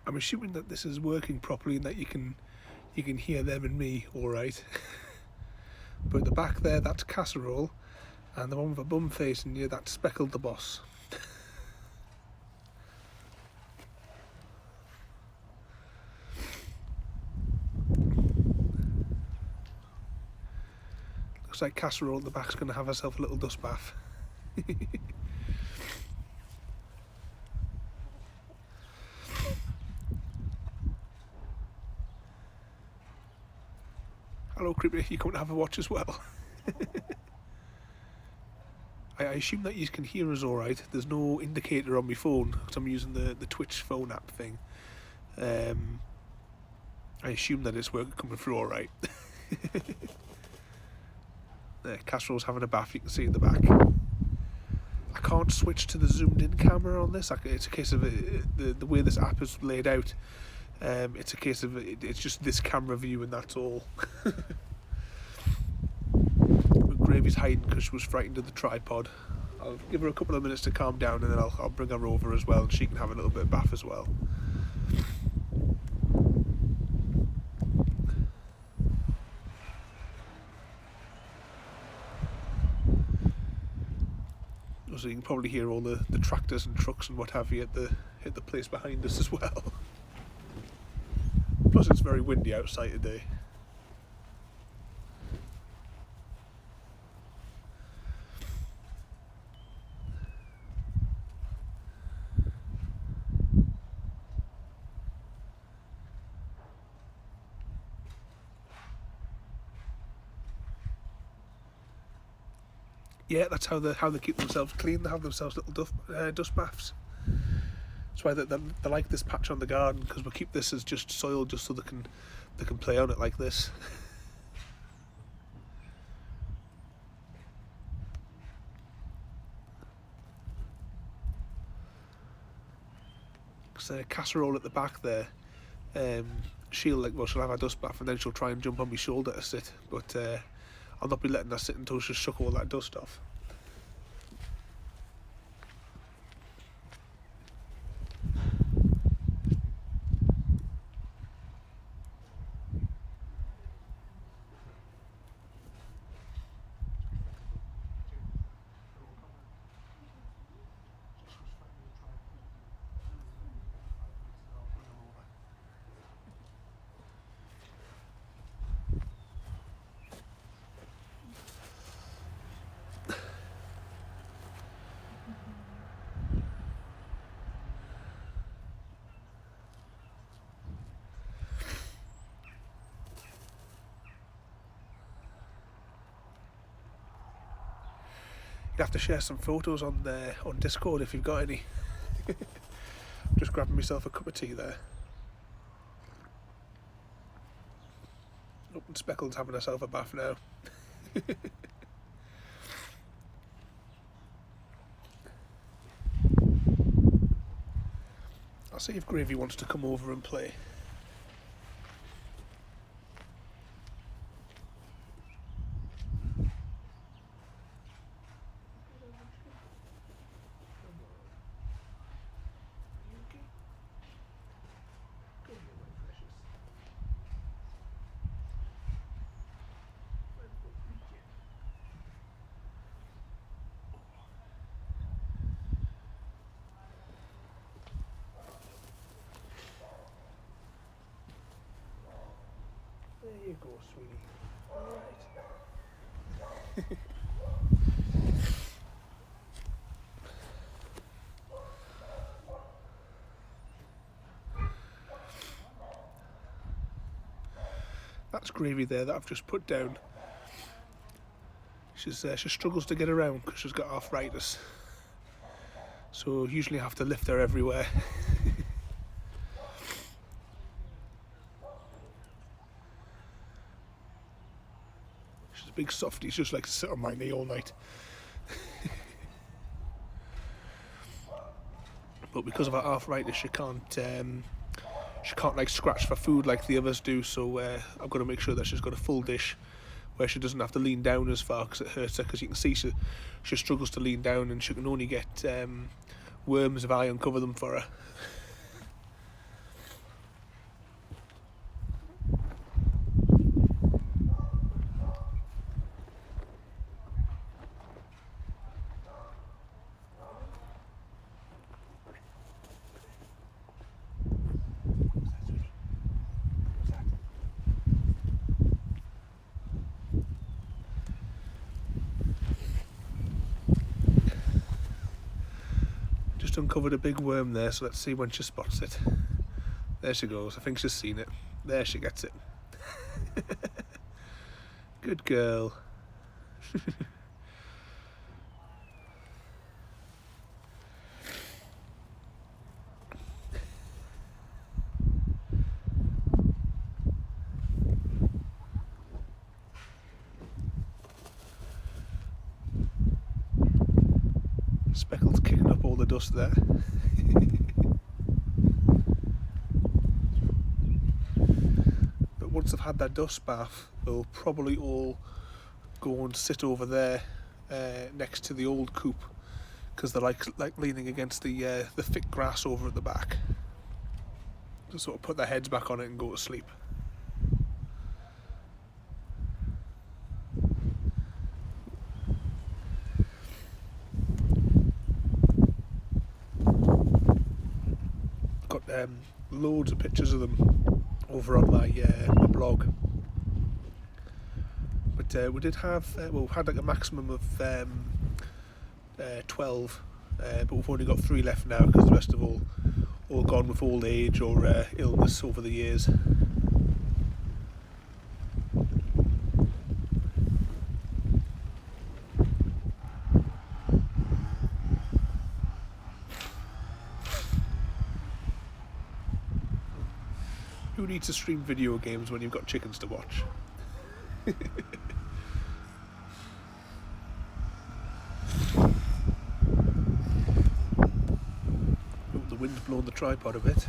I'm assuming that this is working properly and that you can hear them and me all right. But at the back there, that's Casserole, and the one with a bum face in here, that's Speckled the Boss. Looks like Casserole at the back's going to have herself a little dust bath. Hello Creepy, you coming to have a watch as well? I assume that you can hear us alright. There's no indicator on my phone because I'm using the Twitch phone app thing. I assume that it's coming through alright. There, Casserole's having a bath, you can see in the back. I can't switch to the zoomed in camera on this. It's a case of the way this app is laid out. It's a case of it's just this camera view and that's all. But Gravy's hiding because she was frightened of the tripod. I'll give her a couple of minutes to calm down and then I'll bring her over as well and she can have a little bit of bath as well. So you can probably hear all the tractors and trucks and what have you at the place behind us as well. Plus it's very windy outside today. Yeah, that's how they keep themselves clean. They have themselves little dust baths. That's why they like this patch on the garden, because we'll keep this as just soil, just so they can play on it like this. Because Casserole at the back there, she'll have a dust bath and then she'll try and jump on my shoulder to sit, but I'll not be letting her sit until she's shook all that dust off. You'd have to share some photos on Discord if you've got any. Just grabbing myself a cup of tea there. Oh, and Speckled's having herself a bath now. I'll see if Gravy wants to come over and play. There you go, sweetie. Alright. That's Gravy there that I've just put down. She struggles to get around because she's got arthritis. So usually I have to lift her everywhere. She's a big softie, she just likes to sit on my knee all night. But because of her arthritis, she can't like scratch for food like the others do. So I've got to make sure that she's got a full dish where she doesn't have to lean down as far because it hurts her. Because you can see she struggles to lean down, and she can only get worms if I uncover them for her. just uncovered a big worm there, so let's see when she spots it. There she goes. I think she's seen it. There she gets it. Good girl. Speckle's kicking up all the dust there. But once I've had that dust bath, they'll probably all go and sit over there next to the old coop, because they're like leaning against the thick grass over at the back. Just sort of put their heads back on it and go to sleep. Got loads of pictures of them over on my blog. But we did have, we had like a maximum of 12, but we've only got 3 left now because the rest have all gone with old age or illness over the years. Who needs to stream video games when you've got chickens to watch? The wind's blown the tripod a bit.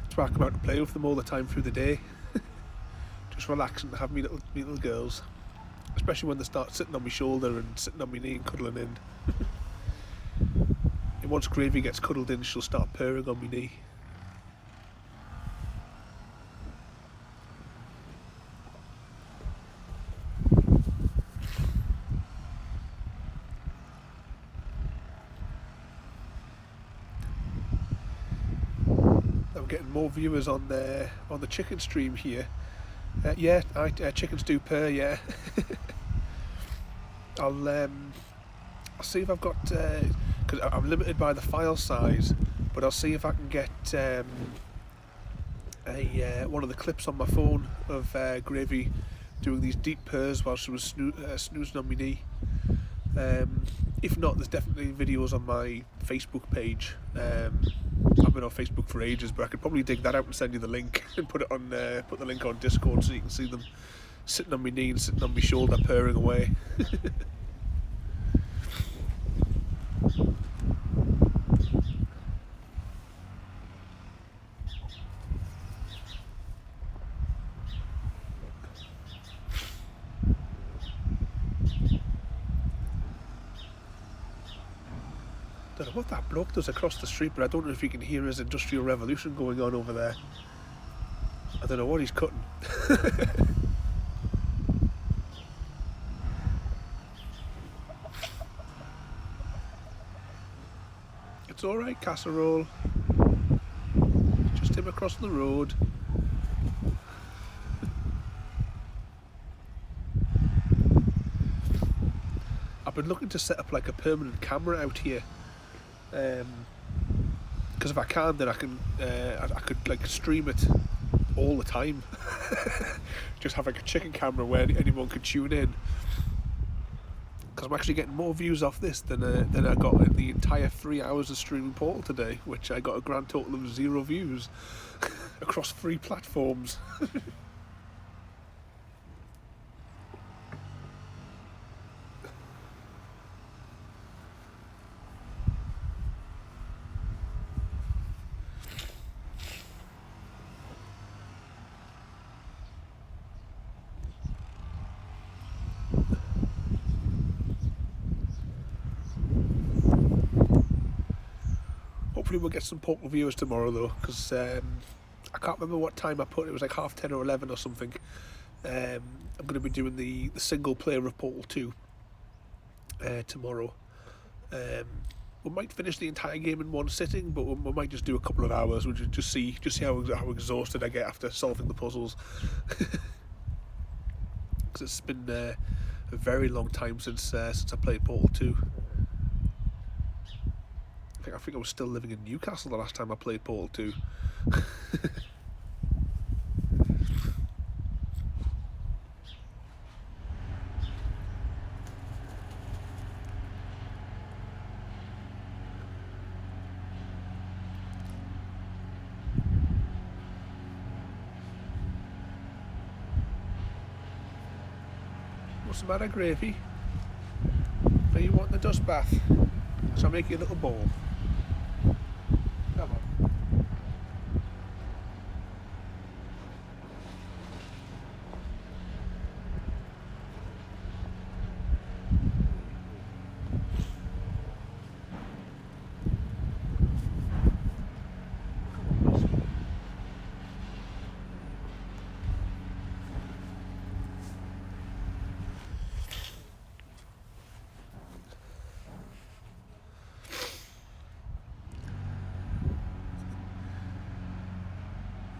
That's why I come out and play with them all the time through the day. Just relax and have me little girls. Especially when they start sitting on my shoulder and sitting on my knee and cuddling in. And once Gravy gets cuddled in, she'll start purring on my knee. I'm getting more viewers on the chicken stream here. Yeah, chickens do purr. Yeah. I'll see if I've got, because I'm limited by the file size, but I'll see if I can get one of the clips on my phone of Gravy doing these deep purrs while she was snoozing on my knee. If not, there's definitely videos on my Facebook page. I've been on Facebook for ages, but I could probably dig that out and send you the link and put the link on Discord so you can see them sitting on my knee and sitting on my shoulder purring away. Don't know what that bloke does across the street, but I don't know if you can hear his industrial revolution going on over there. I don't know what he's cutting. It's alright, Casserole. Just him across the road. I've been looking to set up like a permanent camera out here. Because if I can, then I could like stream it all the time. Just have like a chicken camera where anyone could tune in. Because I'm actually getting more views off this than I got in the entire 3 hours of streaming Portal today, which I got a grand total of 0 views across 3 platforms. hopefully we'll get some Portal viewers tomorrow though, because I can't remember what time I put. It was like 10:30 or 11 or something. I'm going to be doing the single player of Portal 2 tomorrow. We might finish the entire game in one sitting, but we might just do a couple of hours. We'll just see how exhausted I get after solving the puzzles. Because it's been a very long time since I played Portal 2. I think I was still living in Newcastle the last time I played Portal 2. What's the matter, Gravy? Are you wanting a dust bath? So I'll make you a little bowl. Come on.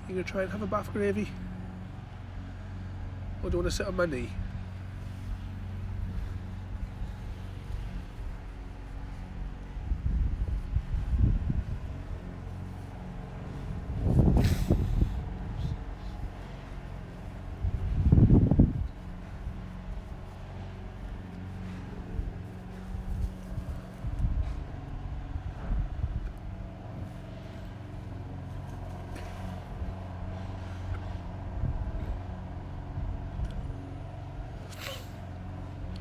You gonna try and have a bath, Gravy? Or do you want to sit on my knee?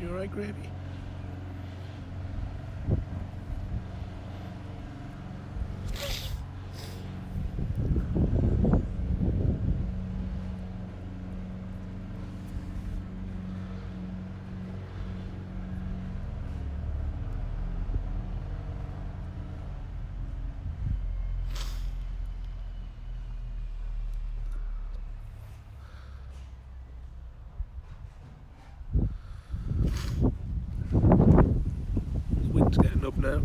You alright, Gravy? Wind's getting up now.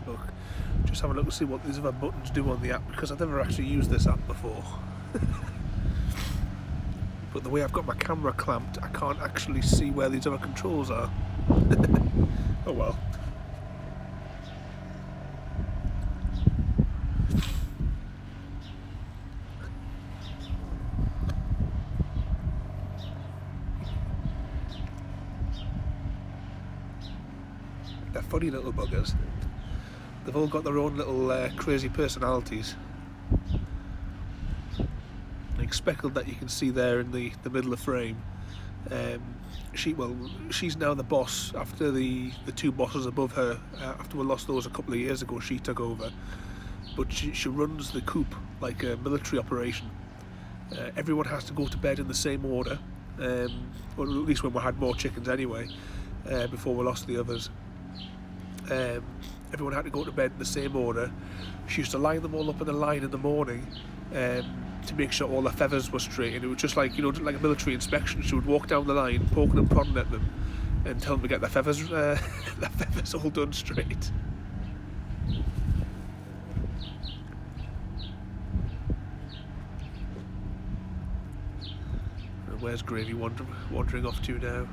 Look, just have a look and see what these other buttons do on the app, because I've never actually used this app before. But the way I've got my camera clamped, I can't actually see where these other controls are. Oh well. They're funny little buggers. They've all got their own little crazy personalities. Like Speckled, that you can see there in the middle of frame. She's now the boss after the two bosses above her. After we lost those a couple of years ago, she took over. But she runs the coop like a military operation. Everyone has to go to bed in the same order, or at least when we had more chickens anyway, before we lost the others. Everyone had to go to bed in the same order. She used to line them all up in a line in the morning to make sure all their feathers were straight, and it was just like, like a military inspection. She would walk down the line, poking and prodding at them, and tell them to get their feathers all done straight. And where's Gravy wandering off to now?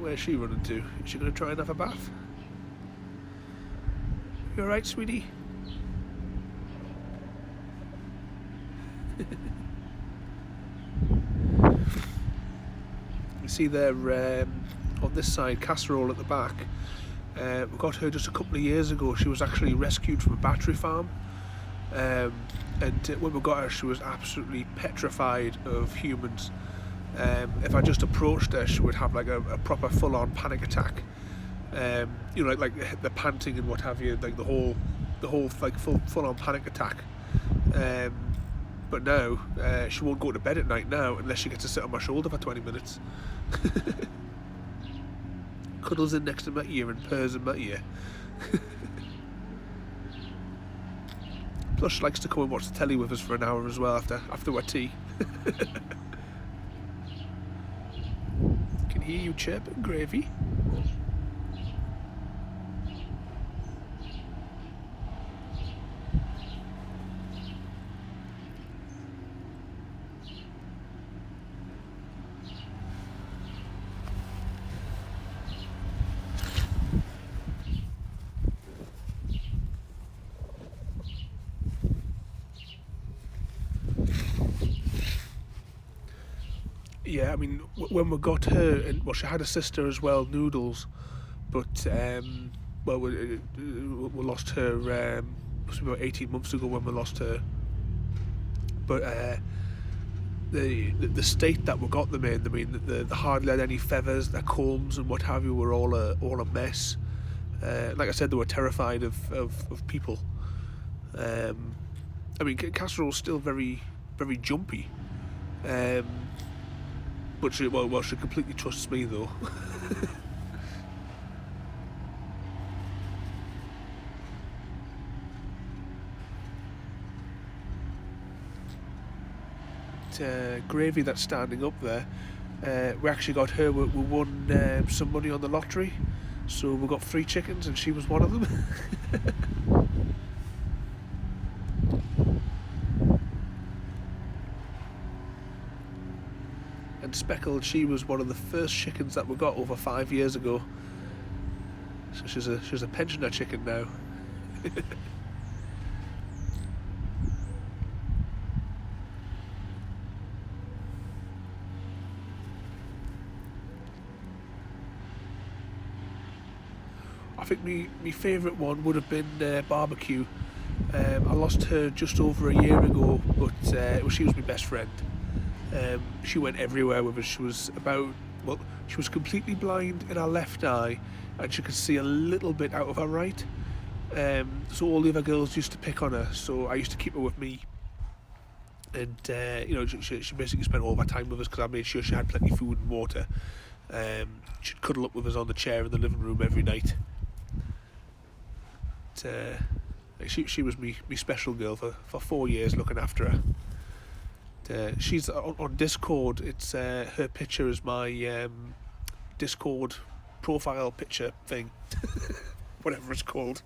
Where's she running to? Is she going to try and have a bath? You alright, sweetie? You see there on this side, Casserole at the back. We got her just a couple of years ago. She was actually rescued from a battery farm. And when we got her, she was absolutely petrified of humans. If I just approached her, she would have like a proper full-on panic attack. You know, like the panting and what have you, like the whole like full on panic attack. But now she won't go to bed at night now unless she gets to sit on my shoulder for 20 minutes. Cuddles in next to my ear and purrs in my ear. Plus she likes to come and watch the telly with us for an hour as well after our tea. Can hear you chirping, Gravy. Yeah, I mean, when we got her, and well, she had a sister as well, Noodles, but well, we lost her. Must be about 18 months ago when we lost her. But the state that we got them in, I mean, the hardly had any feathers, their combs and what have you were all a mess. Like I said, they were terrified of people. I mean, Casserole's still very jumpy. But she completely trusts me though. Gravy that's standing up there, we actually got her. We won some money on the lottery, so we got 3 chickens, and she was one of them. And Speckled, she was one of the first chickens that we got over 5 years ago. So she's a pensioner chicken now. I think my favourite one would have been Barbecue. I lost her just over a year ago, but she was my best friend. She went everywhere with us. She was she was completely blind in her left eye, and she could see a little bit out of her right. So all the other girls used to pick on her, so I used to keep her with me. And you know, she basically spent all of her time with us because I made sure she had plenty of food and water. She'd cuddle up with us on the chair in the living room every night. She was me special girl for 4 years, looking after her. She's on Discord. It's her picture is my Discord profile picture thing, whatever it's called.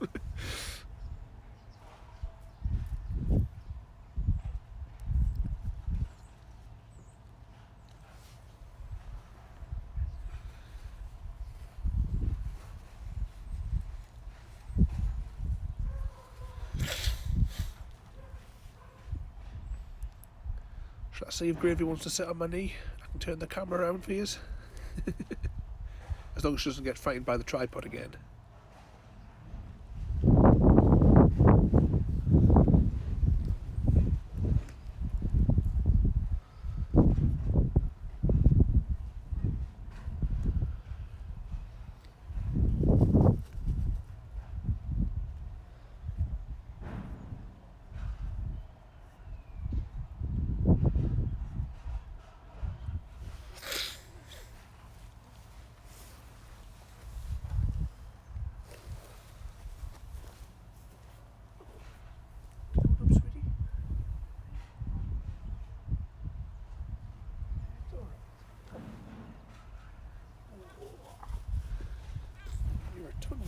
Should I see if Gravy wants to sit on my knee? I can turn the camera around for you. As long as she doesn't get frightened by the tripod again.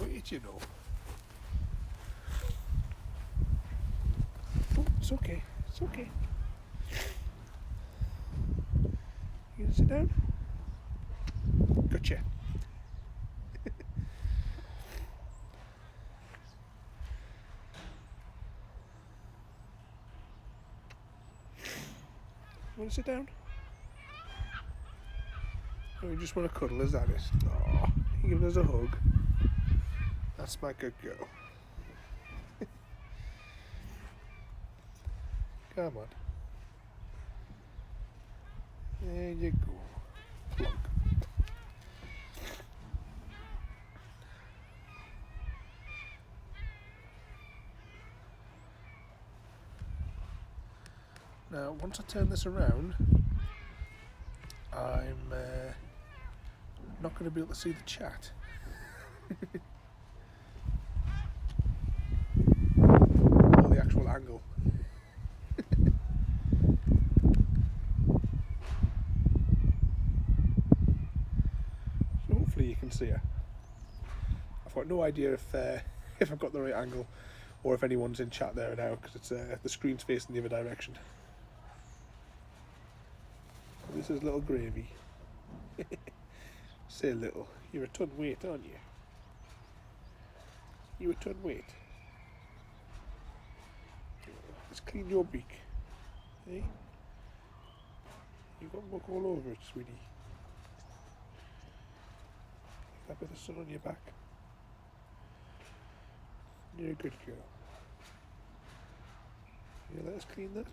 Wait, you know. Oh, it's okay. It's okay. You gonna sit down? Gotcha. Want to sit down? Or you just want to cuddle? Is that it? Oh, you giving us a hug? That's my good girl. Come on. There you go. Plug. Now, once I turn this around, I'm not going to be able to see the chat. Or the actual angle. So hopefully you can see her. I've got no idea if I've got the right angle or if anyone's in chat there now, because it's the screen's facing the other direction. This is little Gravy. Say little. You're a ton weight, aren't you? You a ton weight. Let's clean your beak. Eh? You've got muck all over it, sweetie. That bit of sun on your back. You're a good girl. You let us clean that?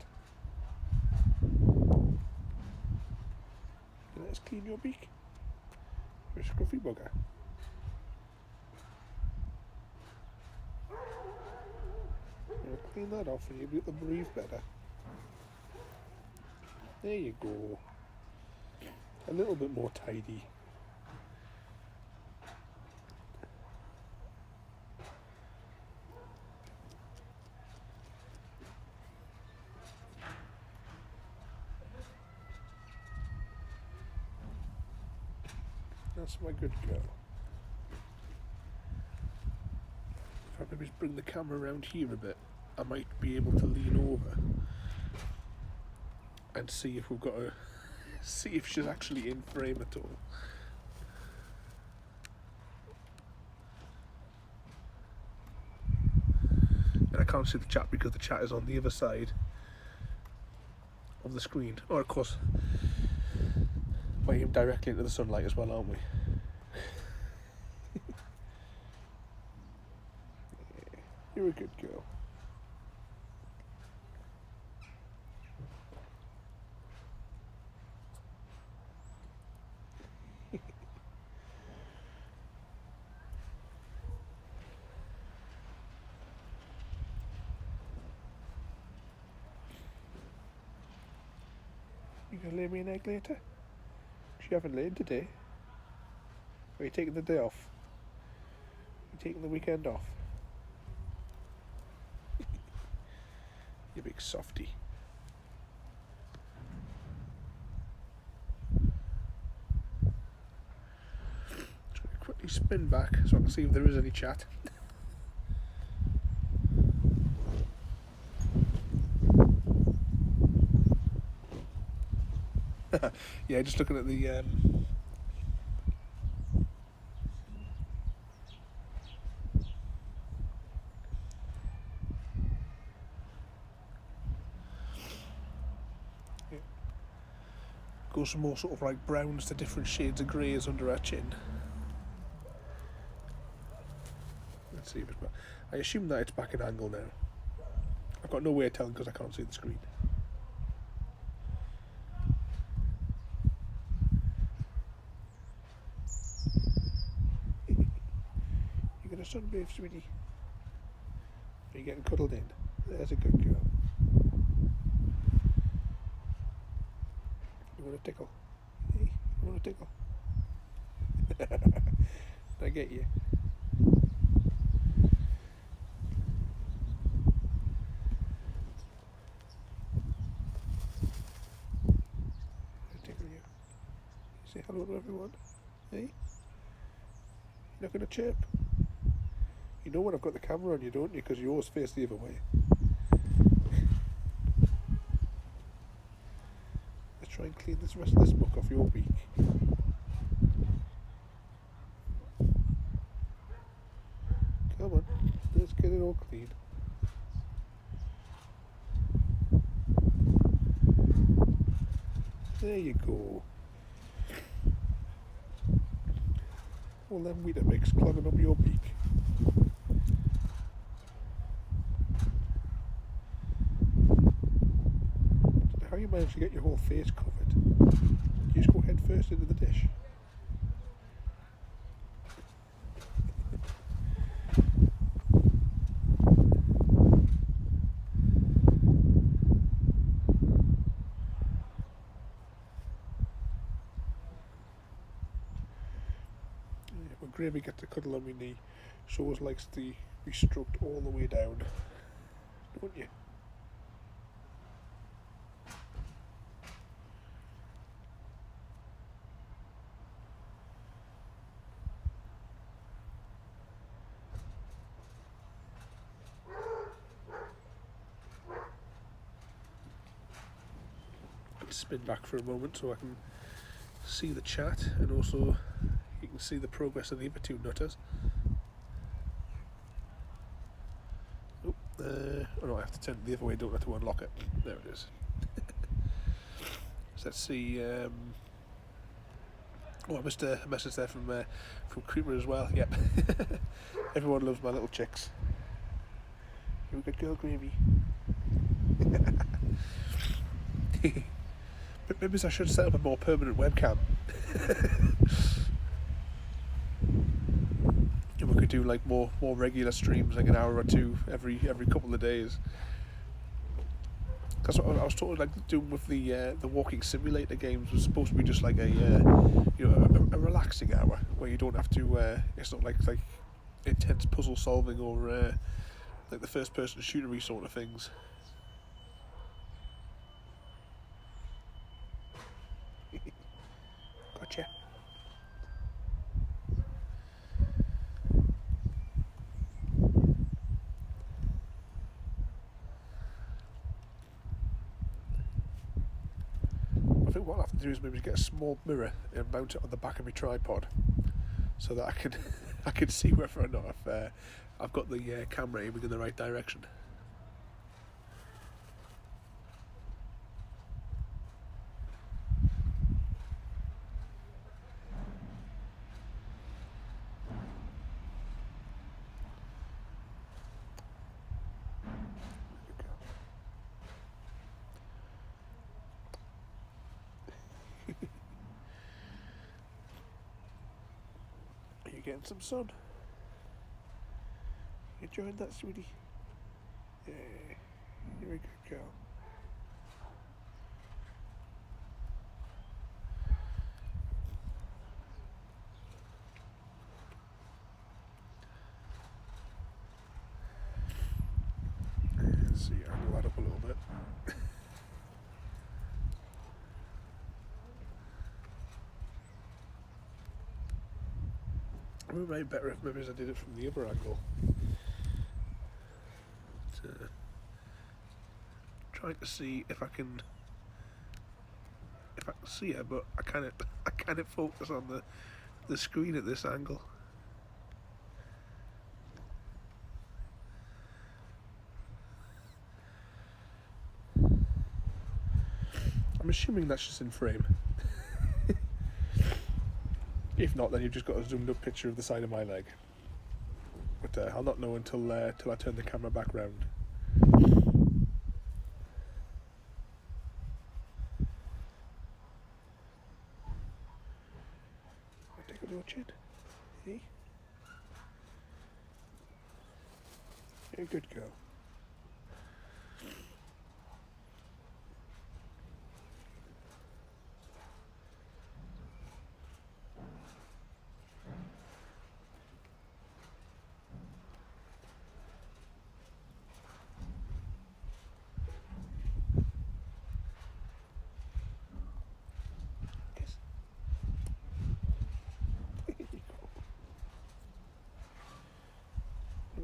You let us clean your beak? You're a scruffy bugger. You'll clean that off and you'll be able to breathe better. There you go. A little bit more tidy. That's my good girl. If I maybe just bring the camera around here a bit, I might be able to lean over and see if we've got a see if she's actually in frame at all. And I can't see the chat because the chat is on the other side of the screen. Or of course, we're aimed directly into the sunlight as well, aren't we? You're a good girl. You gonna lay me an egg later? You haven't laid today. Or are you taking the day off? You taking the weekend off? You big softy. Just gonna quickly spin back so I can see if there is any chat. Yeah, just looking at the go some more sort of like browns to different shades of greys under our chin. Let's see if it's back. I assume that it's back in angle now. I've got no way of telling because I can't see the screen. You gonna sunbathe, sweetie? Are you getting cuddled in? There's a good girl. You want a tickle? Hey, you want a tickle? Did I get you? I'll tickle you. Say hello to everyone. Hey? You're not going to chirp? You know when I've got the camera on you, don't you? Because you always face the other way. Try and clean this rest of this muck off your beak. Come on, let's get it all clean. There you go. All them Weetabix clogging up your beak. How you manage to get your whole face covered? You just go head first into the dish. when Gravy gets to cuddle on my knee, she always likes to be stroked all the way down, don't you? Spin back for a moment so I can see the chat, and also you can see the progress of the other two nutters. Oh no, I have to turn it the other way, don't have to unlock it. There it is. So let's see. Oh, I missed a message there from Creeper as well. Yep. Everyone loves my little chicks. You're a good girl, Gravy. Maybe I should set up a more permanent webcam. And we could do like more regular streams, like an hour or two every couple of days. That's what I was told, like doing with the walking simulator games was supposed to be just like a a relaxing hour where you don't have to. It's not like intense puzzle solving or like the first person shootery sort of things. Gotcha. I think what I'll have to do is maybe get a small mirror and mount it on the back of my tripod, so that I can see whether or not I've got the camera aiming in the right direction. Are you getting some sun? You enjoying that, sweetie? Yeah, you're a good girl. Let's see, I'll add up a little bit. It would be better if maybe I did it from the other angle. Trying to see if I can see her, but I can't focus on the screen at this angle. I'm assuming that's just in frame. If not, then you've just got a zoomed up picture of the side of my leg. But I'll not know until I turn the camera back round. Take a little chin. Hey? You're a good girl.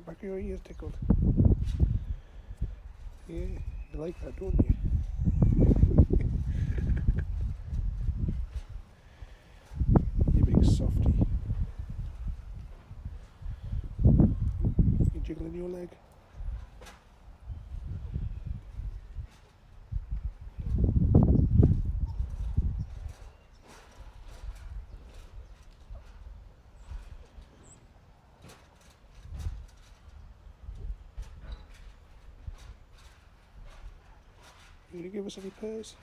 Back of your ears tickled. Yeah, you like that, don't you? You big softy. You jiggling your leg? Will you give us any purrs?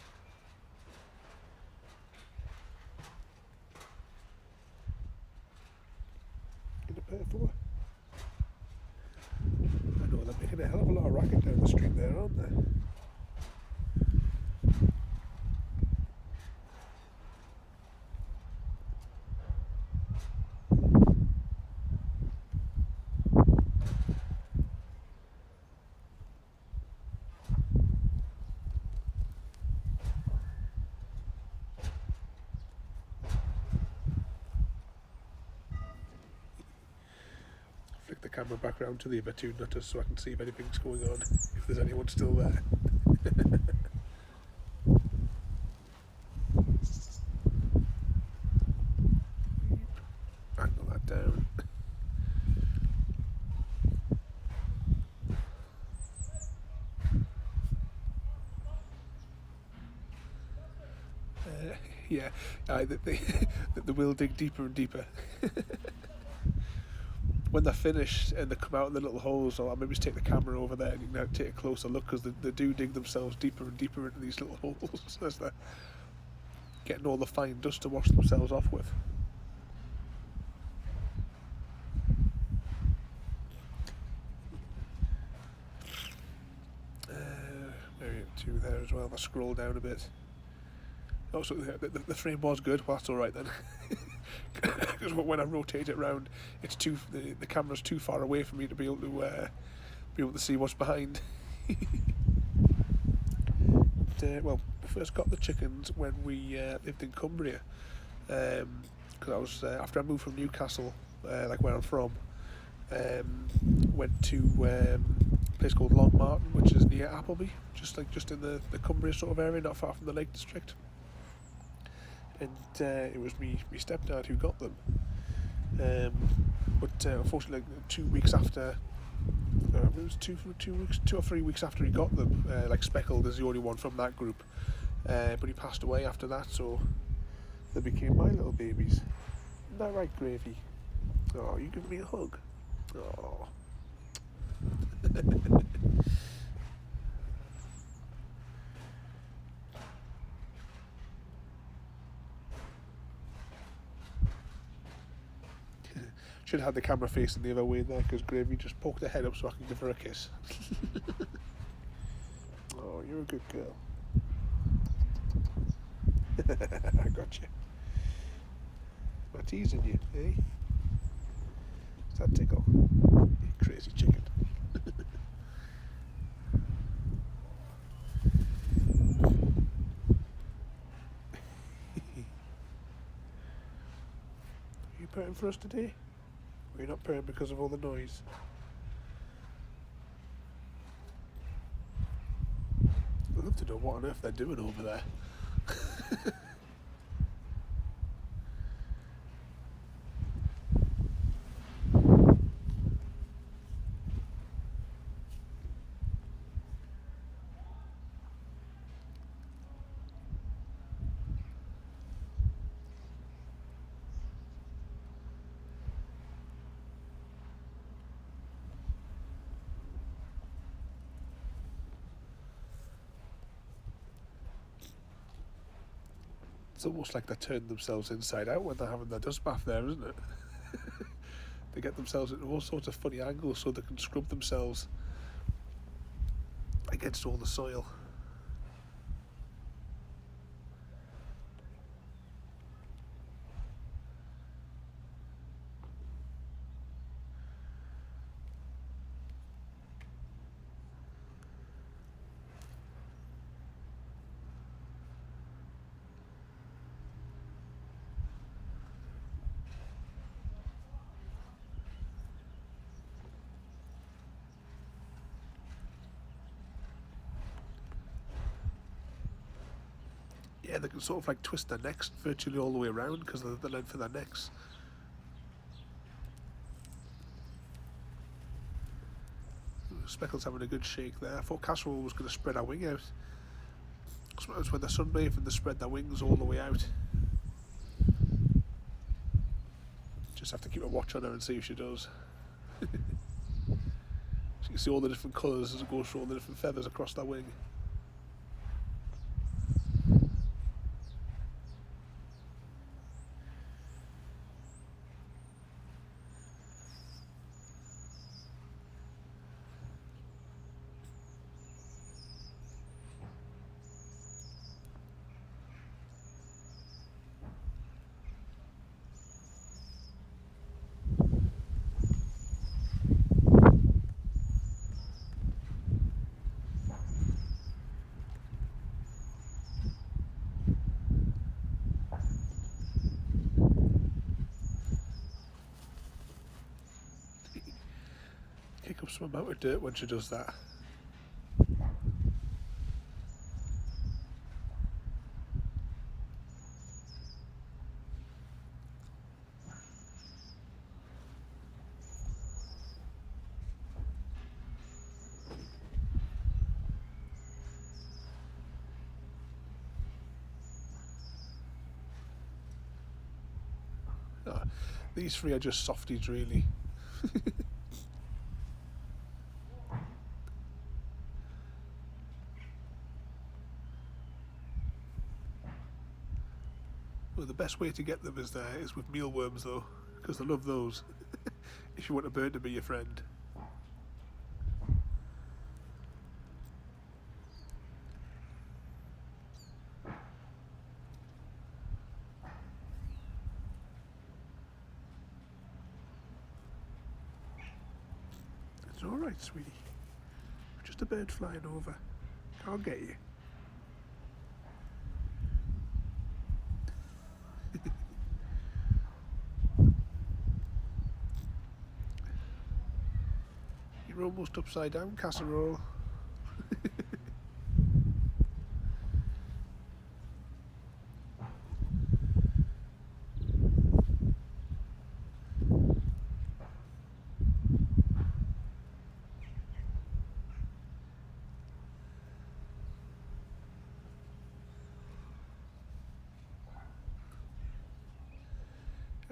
Get a purr for her? I know they're making a hell of a lot of racket down the street there, aren't they? flick the camera back around to the other two nutters so I can see if anything's going on, if there's anyone still there. Angle that down. Yeah, they will dig deeper and deeper. When they're finished and they come out in the little holes, I'll maybe just take the camera over there and you can take a closer look, because they do dig themselves deeper and deeper into these little holes as they're getting all the fine dust to wash themselves off with. Where are you up to there as well? If I scroll down a bit. Also, the frame was good. Well, that's all right then. Because when I rotate it round, it's the camera's too far away for me to be able to see what's behind. Well, we first got the chickens when we lived in Cumbria, because I was after I moved from Newcastle, like where I'm from, went to a place called Long Martin, which is near Appleby, just in the Cumbria sort of area, not far from the Lake District. And it was me stepdad who got them, but unfortunately, 2 weeks after, it was 2 or 3 weeks after he got them, like Speckled is the only one from that group, but he passed away after that, so they became my little babies. Isn't that right, Gravy? Oh, you give me a hug. Oh. Should have had the camera facing the other way there, because Gravy just poked her head up so I can give her a kiss. Oh, you're a good girl. I got you. I'm teasing you, eh? Is that tickle? You crazy chicken. Are you purring for us today? Or are you not purring because of all the noise? I'd love to know what on earth they're doing over there. It's almost like they're turning themselves inside out when they're having their dust bath there, isn't it? They get themselves into all sorts of funny angles so they can scrub themselves against all the soil. Yeah, they can sort of like twist their necks virtually all the way around because of the length of their necks. Speckle's having a good shake there. I thought Casserole was going to spread her wing out. Sometimes when they're sunbathing, they spread their wings all the way out. Just have to keep a watch on her and see if she does. So you can see all the different colours as it goes through all the different feathers across their wing. Kick up some amount of dirt when she does that. Oh, these three are just softies, really. Well, the best way to get them is with mealworms, though, because I love those. If you want a bird to be your friend. It's all right, sweetie. Just a bird flying over. Can't get you. You're almost upside down, casserole.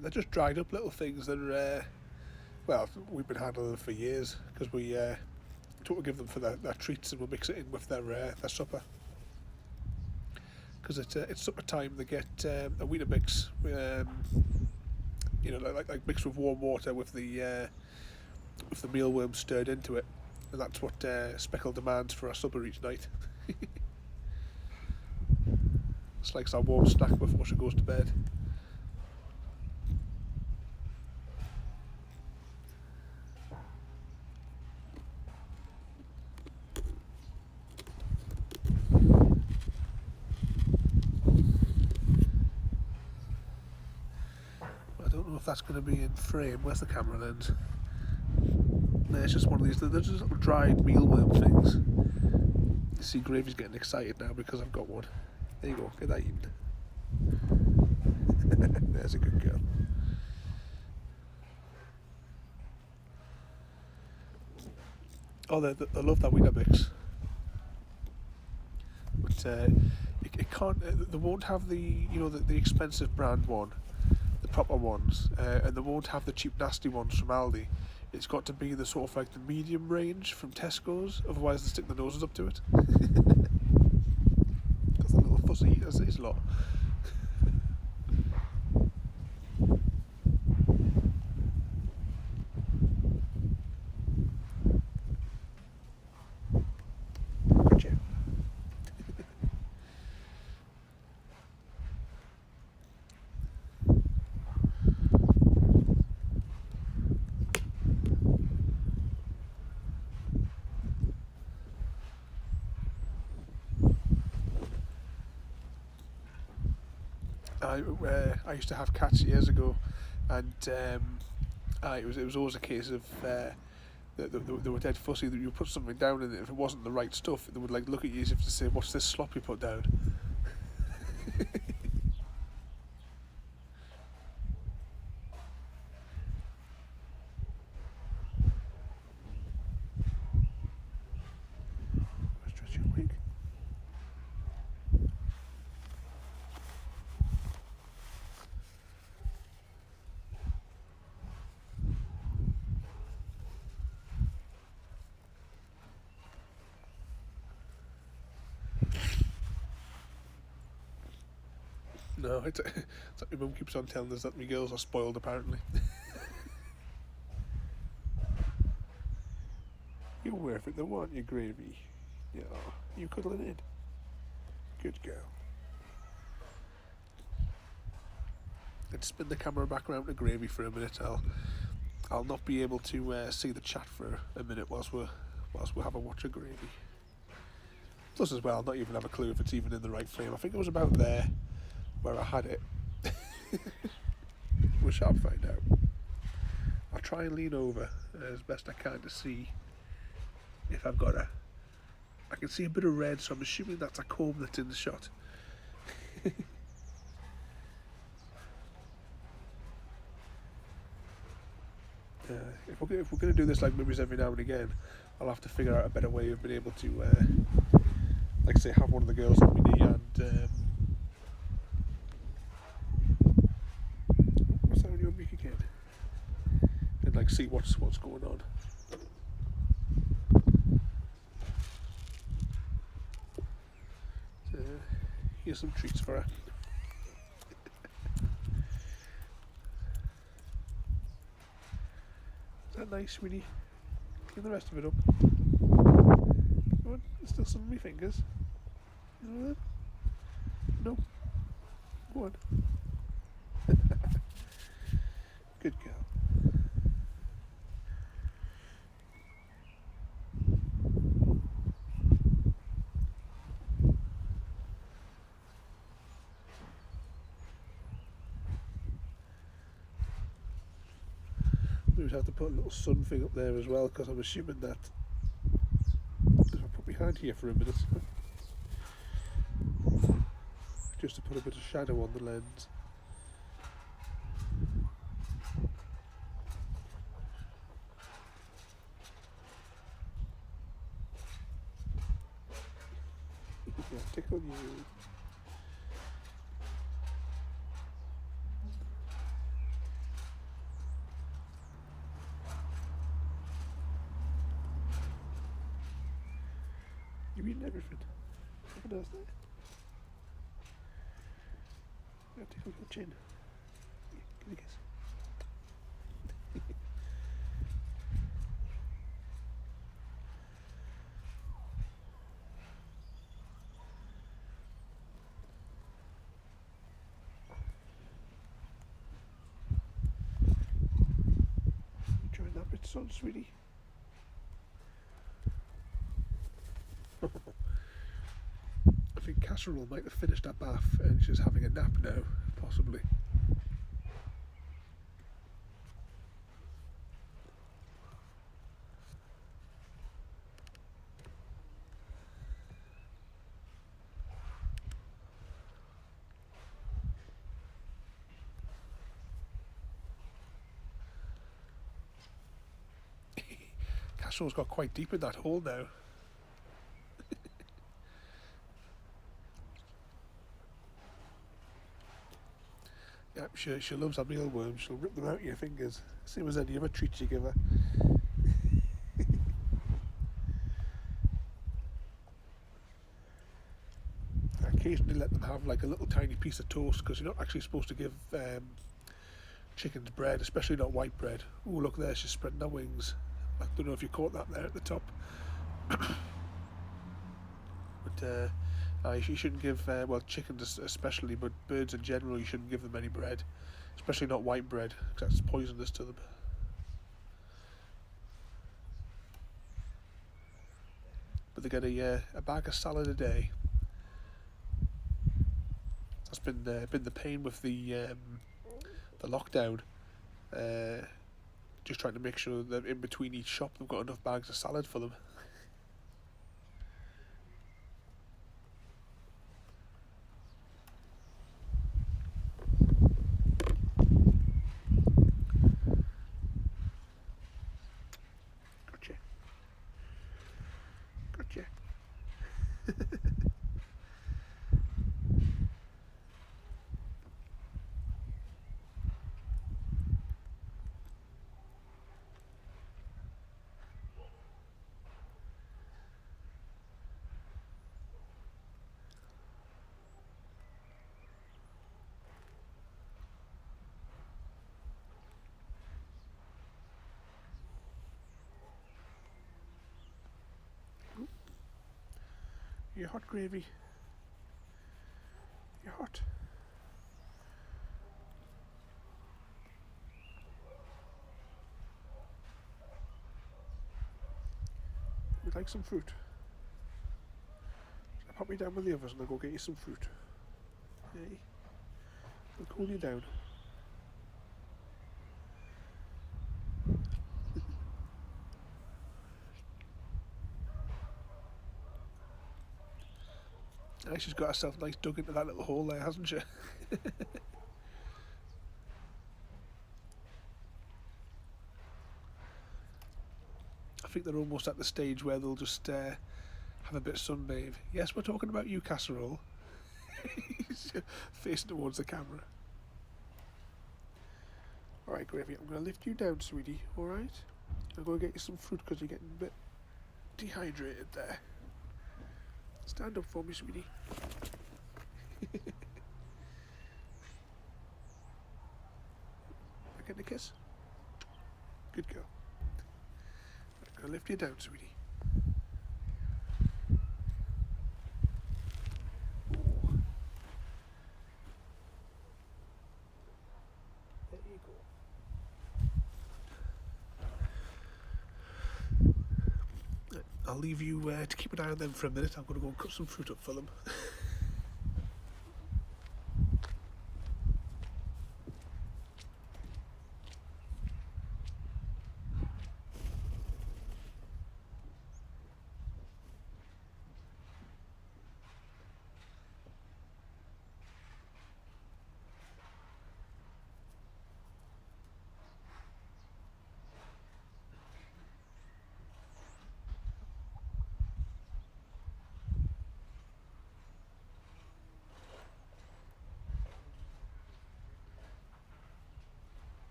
They're just dried up little things that are, well, we've been handling them for years because we try to give them for their treats, and we'll mix it in with their supper. Because it's supper time, they get a Weetabix, you know, like mixed with warm water with the mealworms stirred into it, and that's what Speckle demands for our supper each night. It's like our warm snack before she goes to bed. That's going to be in frame. Where's the camera lens? No, it's just one of these. They're just little dried mealworm things. You see, Gravy's getting excited now because I've got one. There you go. Get that eaten. There's a good girl. Oh, they love that Weetabix. But it can't. They won't have the the expensive brand one. Proper ones, and they won't have the cheap nasty ones from Aldi. It's got to be the sort of like the medium range from Tesco's, otherwise they stick their noses up to it. Got the little fussy as his lot. Gotcha. I used to have cats years ago, and it was always a case of they were dead fussy that you put something down, and if it wasn't the right stuff, they would like look at you as if to say, "What's this slop you put down?" Stretch your wig. No, it's like my mum keeps on telling us that my girls are spoiled, apparently. You're worth it, though, aren't you, Gravy? Yeah, you cuddling in. Good girl. Let's spin the camera back around to Gravy for a minute. I'll not be able to see the chat for a minute whilst we have a watch of Gravy. Plus, as well, I'll not even have a clue if it's even in the right frame. I think it was about there where I had it. We shall find out. try and lean over as best I can to see if I've got a... I can see a bit of red, so I'm assuming that's a comb that's in the shot. If we're going to do this like movies every now and again, I'll have to figure out a better way of being able to, like say, have one of the girls on my knee and... what's that on your mic again? And like see what's going on. Here's some treats for her. Is that nice, sweetie? Clean the rest of it up. Come on, there's still some of my fingers. No. Go on. Good girl. We would have to put a little sun thing up there as well, because I'm assuming that if I put my hand here for a minute, just to put a bit of shadow on the lens. Yeah, tickle you. You're eating everything. What else there? Yeah, tickle your chin. Give me a kiss. Enjoying that bit, sun, sweetie. I think Casserole might have finished her bath and she's having a nap now, possibly. Casserole's got quite deep in that hole now. Yeah, she loves her mealworms. She'll rip them out of your fingers, same as any other treat you give her. I occasionally let them have like a little tiny piece of toast, because you're not actually supposed to give chickens bread, especially not white bread. Oh, look there, she's spreading her wings. I don't know if you caught that there at the top. But you shouldn't give, well, chickens especially, but birds in general, you shouldn't give them any bread, especially not white bread, because that's poisonous to them. But they get a bag of salad a day. That's been the pain with the lockdown. Just trying to make sure that in between each shop they've got enough bags of salad for them. Gotcha. You're hot, gravy. You're hot. Would like some fruit? I'll pop me down with the others and I'll go get you some fruit. Hey, I'll cool you down. She's got herself nice dug into that little hole there, hasn't she? I think they're almost at the stage where they'll just have a bit of sunbathe. Yes, we're talking about you, casserole. He's facing towards the camera. Alright, Gravy, I'm going to lift you down, sweetie, alright? I'm going to get you some fruit because you're getting a bit dehydrated there. Stand up for me, sweetie. Getting a kiss? Good girl. I'm going to lift you down, sweetie. There you go. I'll leave you to keep an eye on them for a minute. I'm going to go and cut some fruit up for them.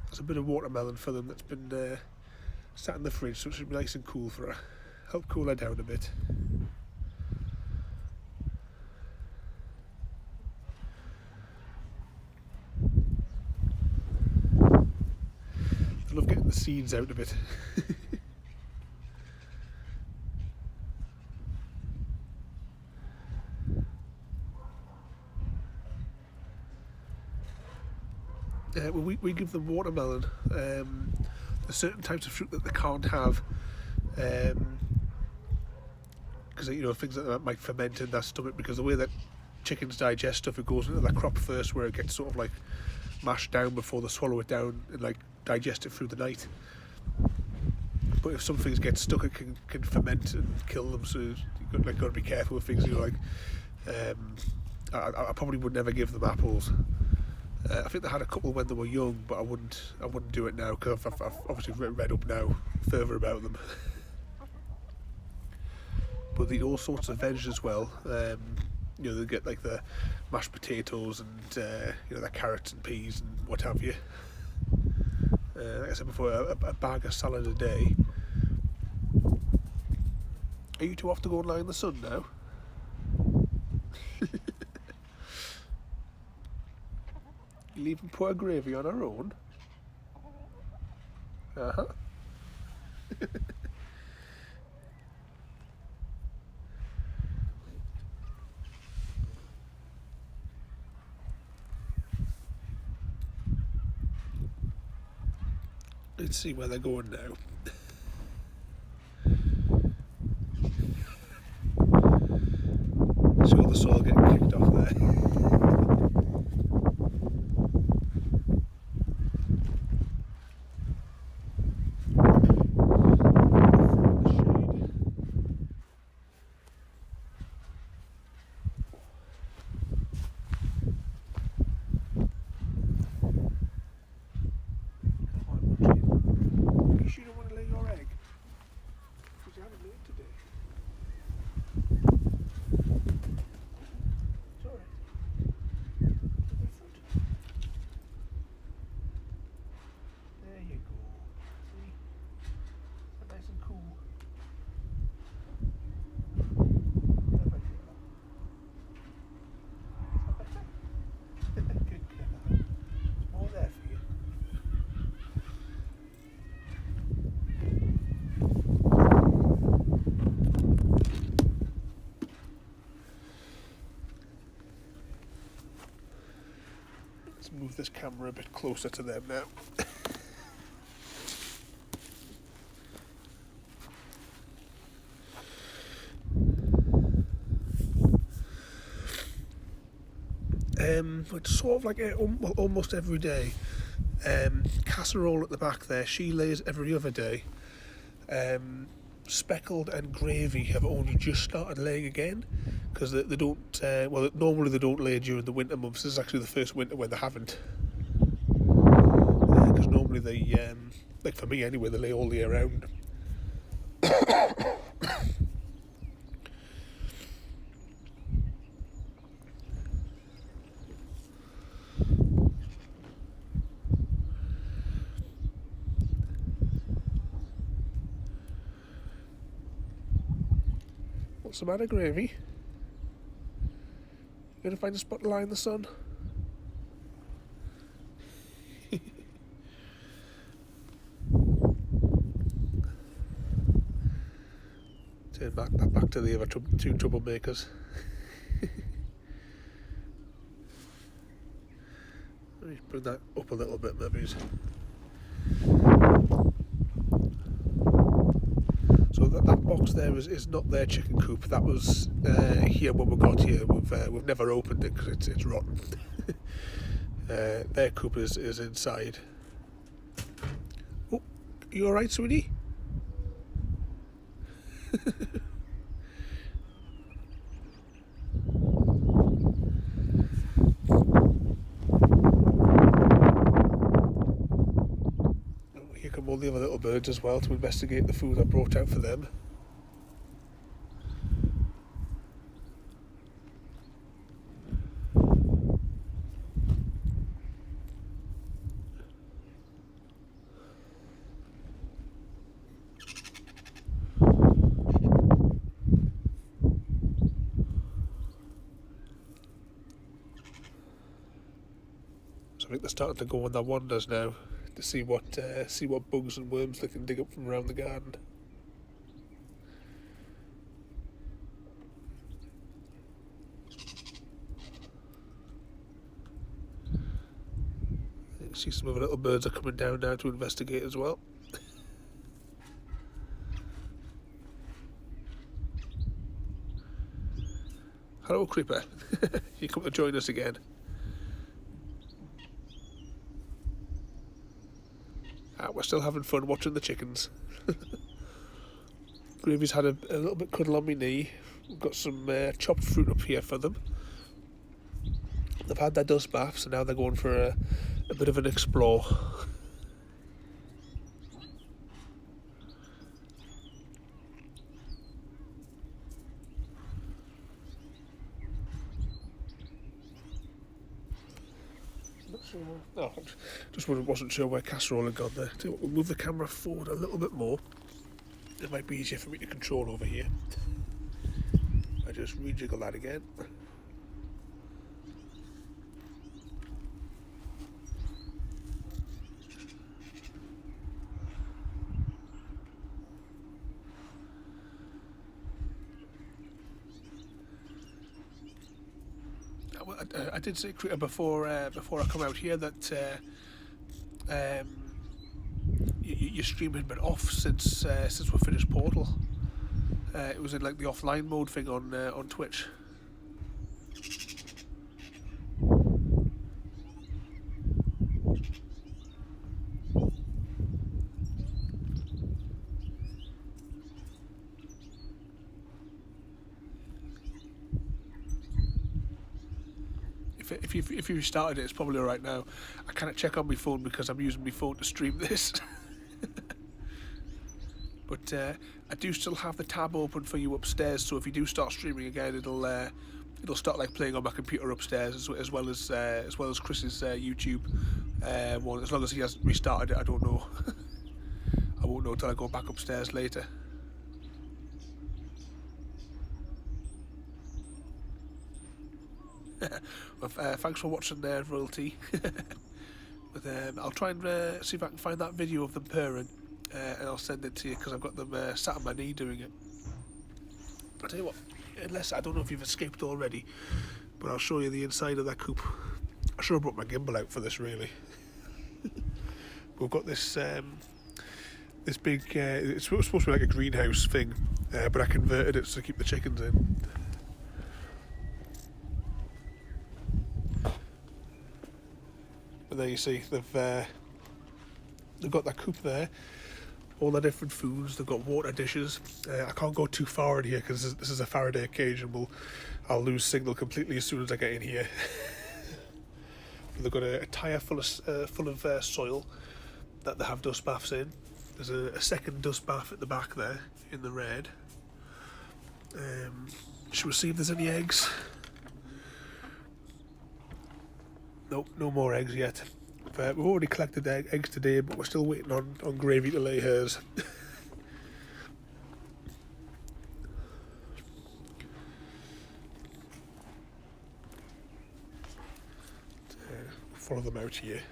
There's a bit of watermelon for them that's been sat in the fridge, so it should be nice and cool for her. Help cool her down a bit. I love getting the seeds out of it. We give them watermelon. There's certain types of fruit that they can't have because things like that might ferment in their stomach, because the way that chickens digest stuff, it goes into their crop first, where it gets sort of like mashed down before they swallow it down and like digest it through the night. But if some things get stuck, it can ferment and kill them. So you've got to be careful with things. I probably would never give them apples. I think they had a couple when they were young, but I wouldn't do it now because I've obviously read up now further about them. But they eat all sorts of veg as well. You know, they get like the mashed potatoes and you know, the carrots and peas and what have you. Like I said before, a bag of salad a day. Are you two off to go and lie in the sun now? You leaving poor Gravy on her own? Uh-huh. Let's see where they're going now. See all the soil getting kicked off there. You sure you don't want to lay your egg? Because you haven't laid today. It's alright. My foot. There you go. See? It's nice and cool. Perfect. Is that better? Good girl. More there for you. Let's move this camera a bit closer to them now. It's sort of like almost every day. Casserole at the back there, she lays every other day. Speckled and Gravy have only just started laying again because they don't. Well, normally they don't lay during the winter months. This is actually the first winter when they haven't. Because normally they, like for me anyway, they lay all the year round. What's the matter, Gravy? You gonna find a spot to lie in the sun? Turn back to the other two troublemakers. Let me bring that up a little bit, maybe. So that box there is not their chicken coop. That was here when we got here. We've never opened it because it's rotten. Their coop is inside. Oh, you all right, sweetie? Here come all the other little birds as well to investigate the food I brought out for them. So I think they're starting to go on their wanders now to see what bugs and worms they can dig up from around the garden. You see some of the little birds are coming down now to investigate as well. Hello, Creeper. You come to join us again. We're still having fun watching the chickens. Gravy's had a little bit cuddle on my knee. We've got some chopped fruit up here for them. they've had their dust bath, so now they're going for a bit of an explore. No, just wasn't sure where Casserole had gone there. We'll move the camera forward a little bit more. It might be easier for me to control over here. I just rejiggle that again. I did say before I come out here that your stream had been off since we finished Portal. It was in like the offline mode thing on Twitch. If you restarted it, it's probably alright now. I can't check on my phone because I'm using my phone to stream this. But I do still have the tab open for you upstairs, so if you do start streaming again, it'll start like playing on my computer upstairs as well as Chris's YouTube one. As long as he hasn't restarted it, I don't know. I won't know until I go back upstairs later. Well, thanks for watching there, Royalty. But I'll try and see if I can find that video of them purring, and I'll send it to you because I've got them sat on my knee doing it. I'll tell you what, unless I don't know if you've escaped already, but I'll show you the inside of that coop. I should have brought my gimbal out for this, really. We've got this this big. It's supposed to be like a greenhouse thing, but I converted it to keep the chickens in. And there you see they've got that coop there, all the different foods. They've got water dishes. I can't go too far in here because this is a Faraday cage, and I'll lose signal completely as soon as I get in here. They've got a tyre full of soil that they have dust baths in. There's a second dust bath at the back there in the red. Should we see if there's any eggs? Nope, no more eggs yet. We've already collected eggs today, but we're still waiting on Gravy to lay hers. Follow them out here.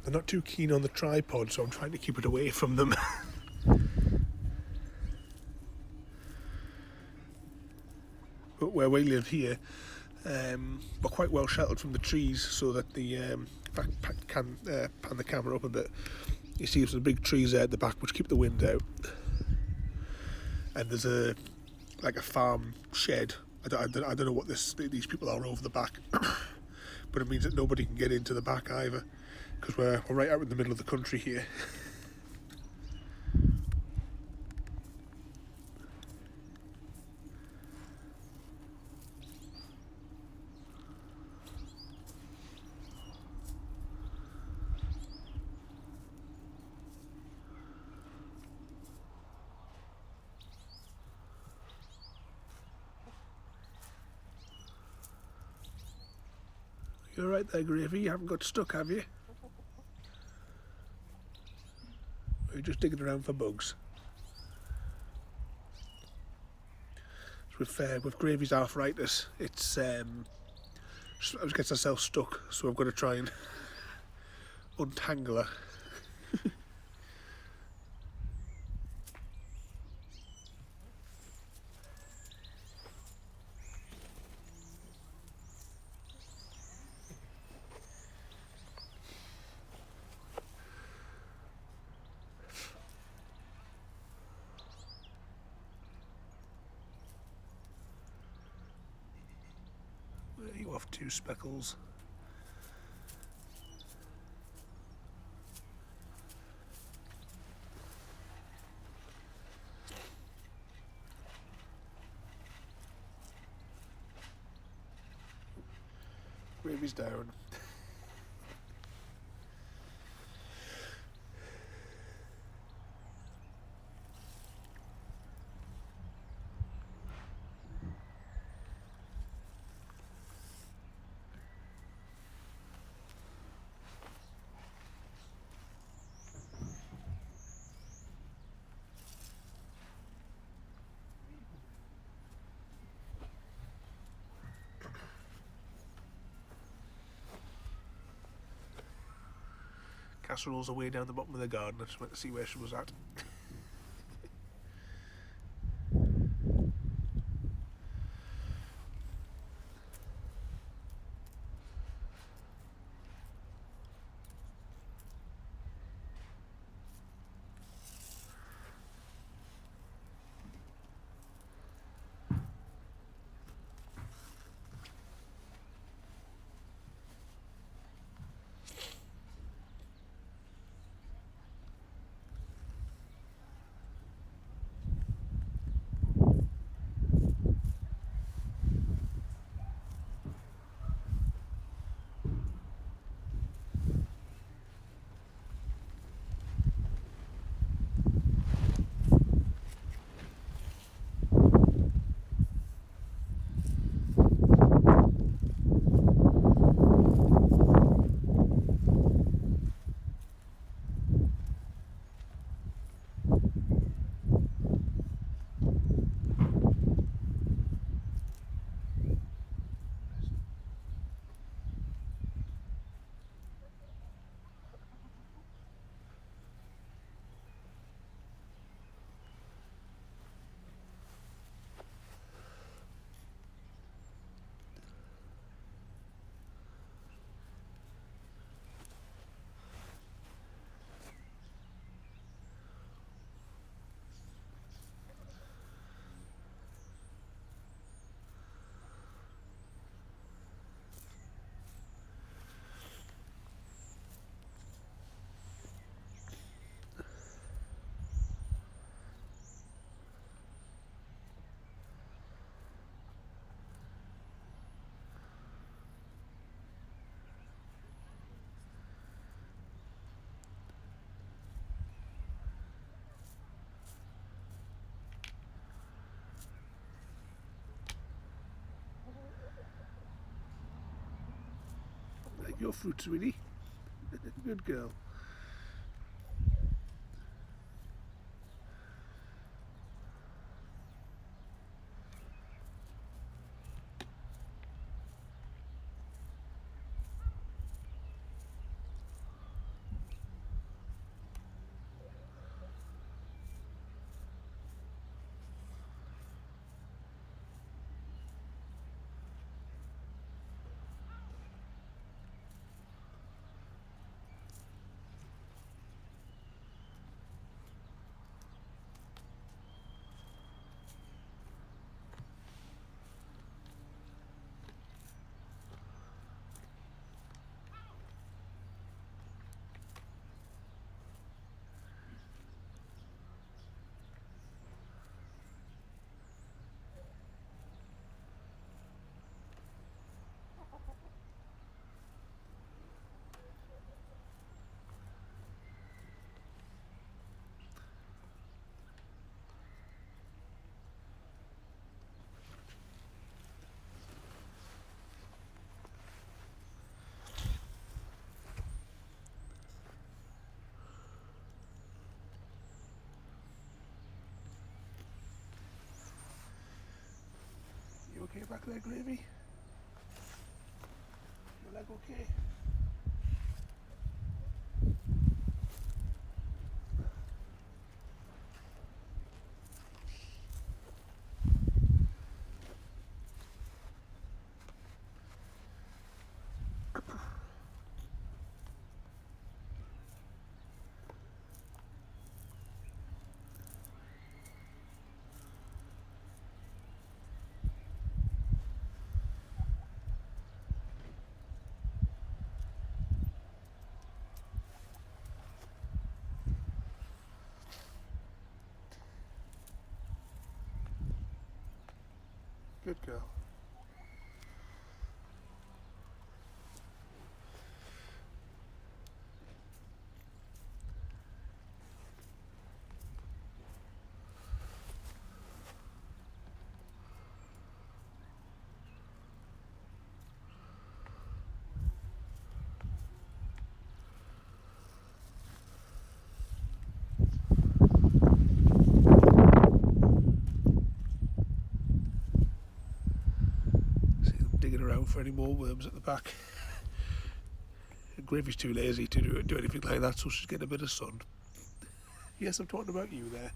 They're not too keen on the tripod, so I'm trying to keep it away from them. But where we live here, we're quite well sheltered from the trees, so that the if I can pan the camera up a bit, you see some big trees there at the back which keep the wind out. And there's a farm shed. I don't know what these people are over the back, but it means that nobody can get into the back either, because we're right out in the middle of the country here. You're right there, Gravy. You haven't got stuck, have you? Or are you just digging around for bugs? With Gravy's arthritis, it's she gets herself stuck, so I've got to try and untangle her. You off 2 speckles. Gravy's down. Casserole's away down the bottom of the garden. I just went to see where she was at. Like your fruit, sweetie. Good girl. You okay back there, Gravy? Your leg okay? Good girl. digging around for any more worms at the back. Gravy's too lazy to do anything like that, so she's getting a bit of sun. Yes, I'm talking about you there.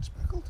Speckled.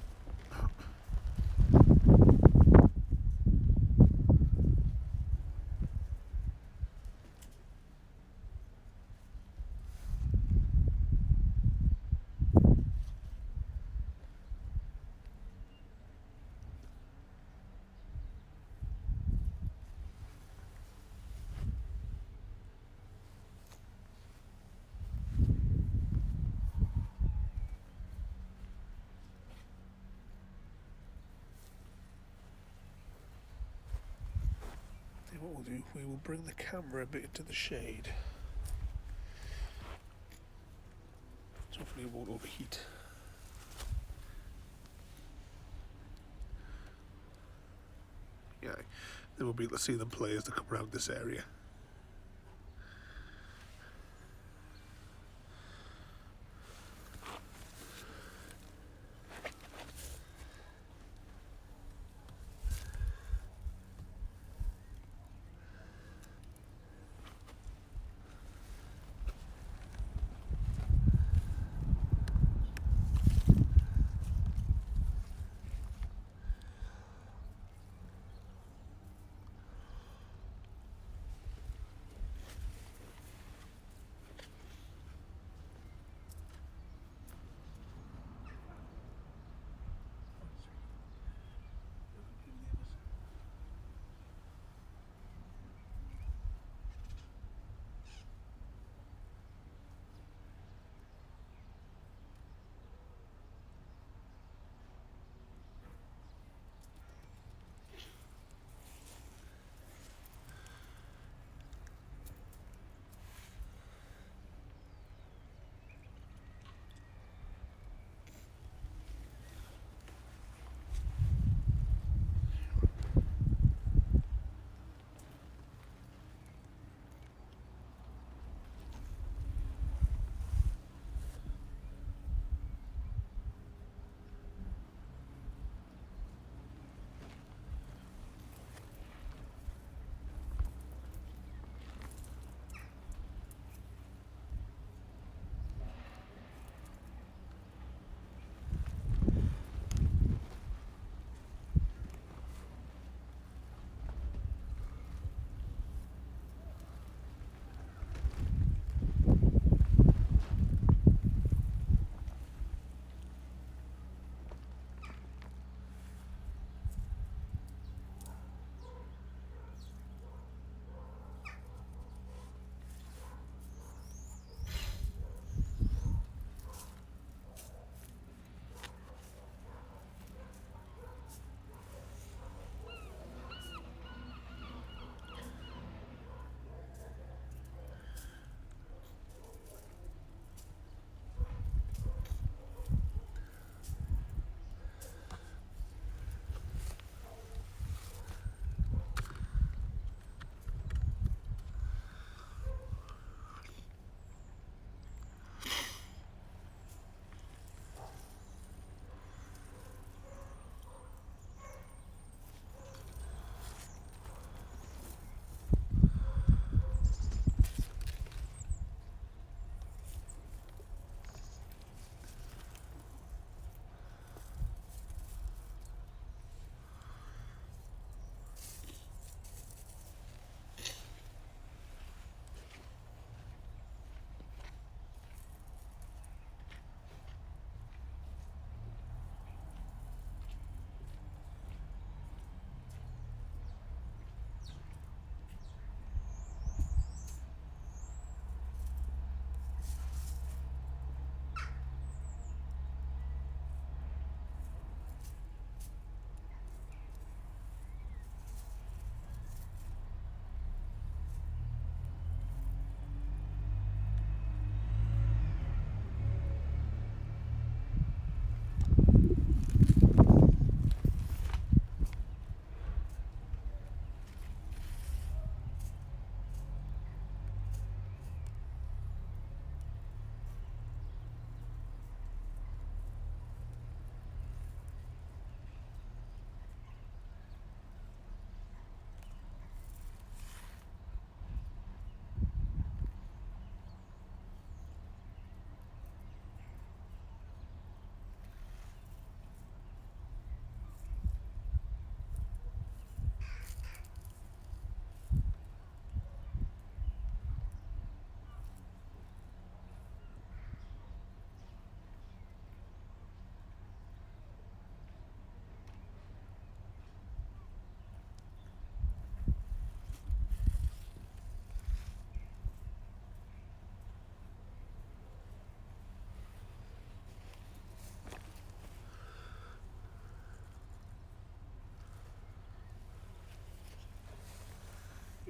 What we'll do, we will bring the camera a bit into the shade. So hopefully it won't overheat. Yeah, then we'll be able to see them play as they come around this area.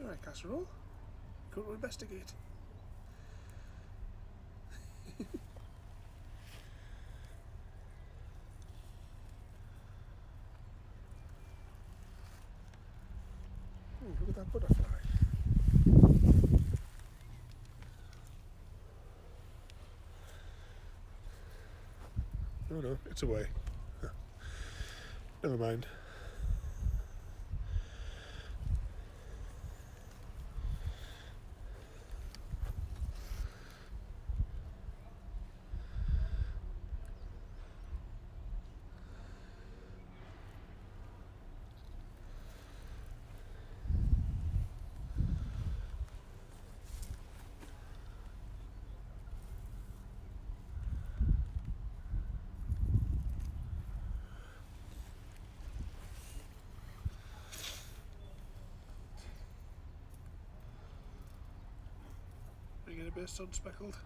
Alright, casserole. Go to investigate. Oh, look at that butterfly. Oh no, it's away. Never mind. You get a bit of sun speckled.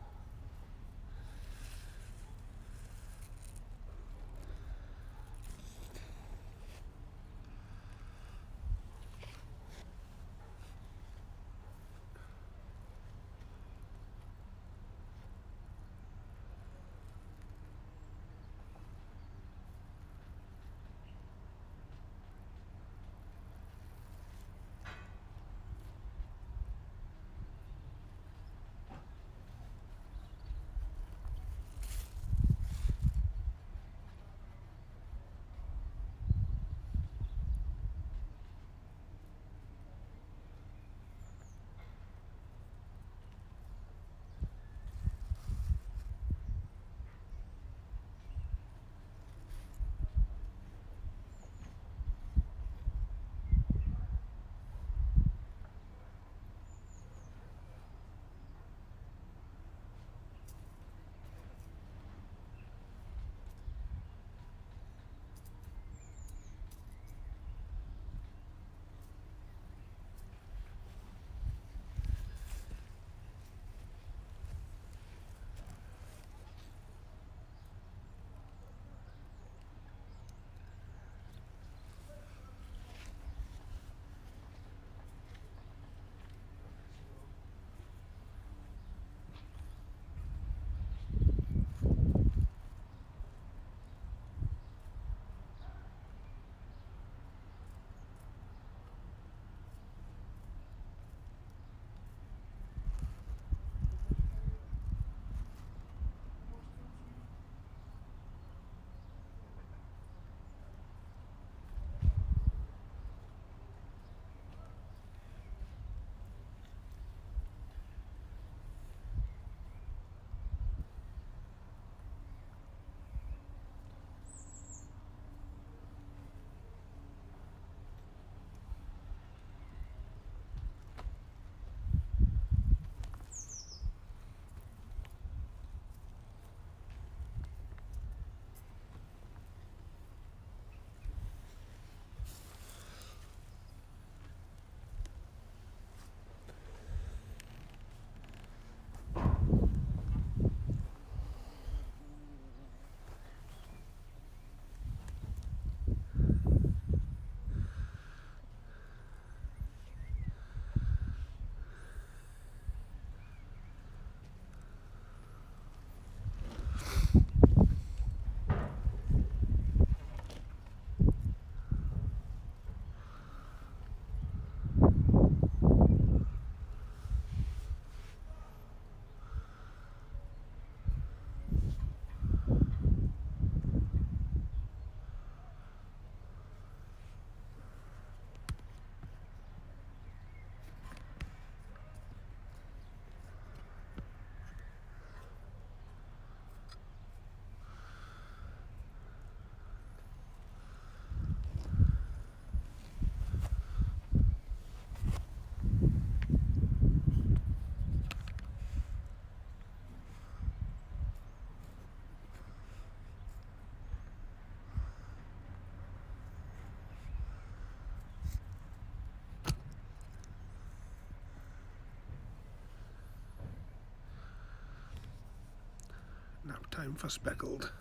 Now time for speckled.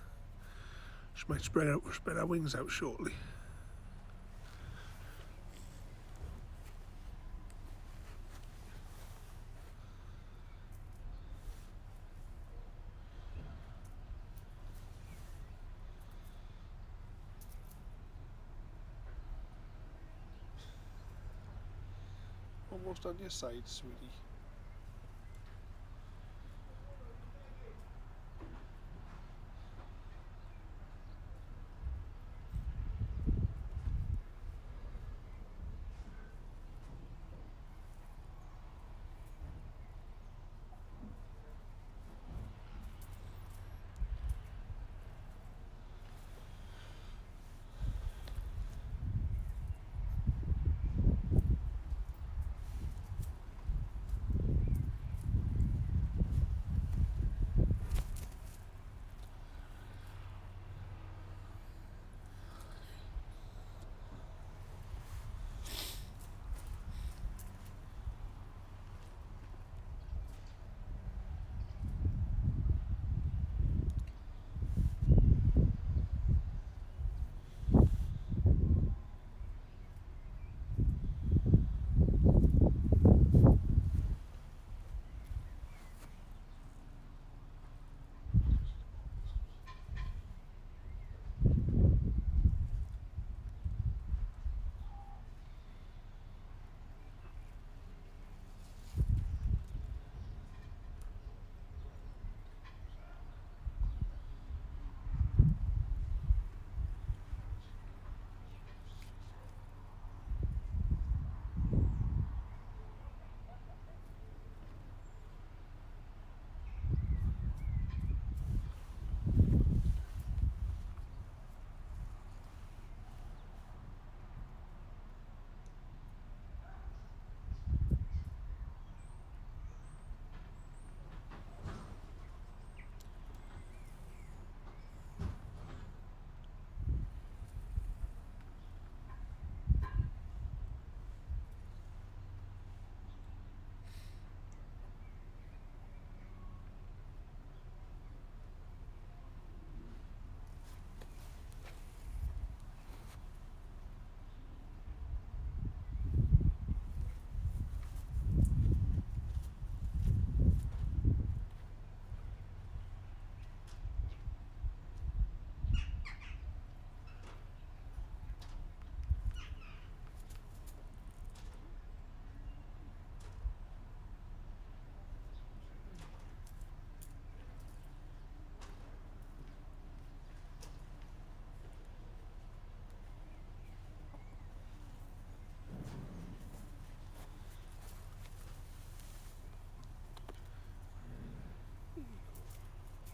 She might spread her wings out shortly. almost on your side, sweetie.